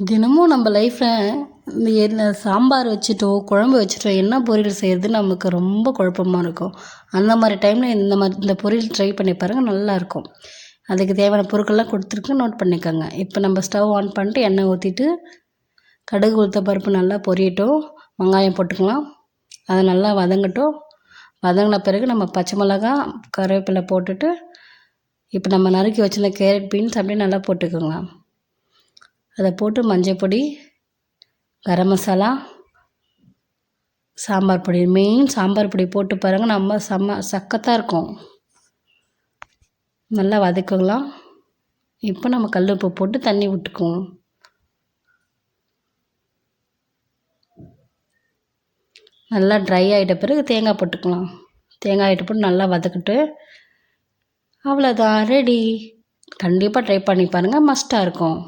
தினமும் நம்ம லைஃப்பில் இந்த என்ன சாம்பார் வச்சுட்டோ குழம்பு வச்சுட்டோ என்ன பொரியல் செய்கிறது நமக்கு ரொம்ப குழப்பமாக இருக்கும். அந்த மாதிரி டைமில் இந்த பொரியல் ட்ரை பண்ணி பாருங்கள், நல்லாயிருக்கும். அதுக்கு தேவையான பொருட்கள்லாம் கொடுத்துருக்கு, நோட் பண்ணிக்கோங்க. இப்போ நம்ம ஸ்டவ் ஆன் பண்ணிட்டு எண்ணெய் ஊற்றிட்டு கடுகு உளுத்த பருப்பு நல்லா பொரியட்டும். வெங்காயம் போட்டுக்கலாம், அதை நல்லா வதங்கட்டும். வதங்கின பிறகு நம்ம பச்சை மிளகா கருவேப்பிலை போட்டுட்டு இப்போ நம்ம நறுக்கி வச்சுருந்த கேரட் பீன்ஸ் அப்படியே நல்லா போட்டுக்கோங்க. அதை போட்டு மஞ்சள் பொடி, கரம் மசாலா, சாம்பார் பொடி, மெயின் சாம்பார் பொடி போட்டு பாருங்கள், நம்ம சக்கத்தாக இருக்கும். நல்லா வதக்கலாம். இப்போ நம்ம கல் உப்பு போட்டு தண்ணி விட்டுக்குவோம். நல்லா ட்ரை ஆகிட்ட பிறகு தேங்காய் போட்டுக்கலாம். தேங்காய் போட்டு நல்லா வதக்கிட்டு அவ்வளோதான், ரெடி. கண்டிப்பாக ட்ரை பண்ணி பாருங்கள், மஸ்ட்டாக இருக்கும்.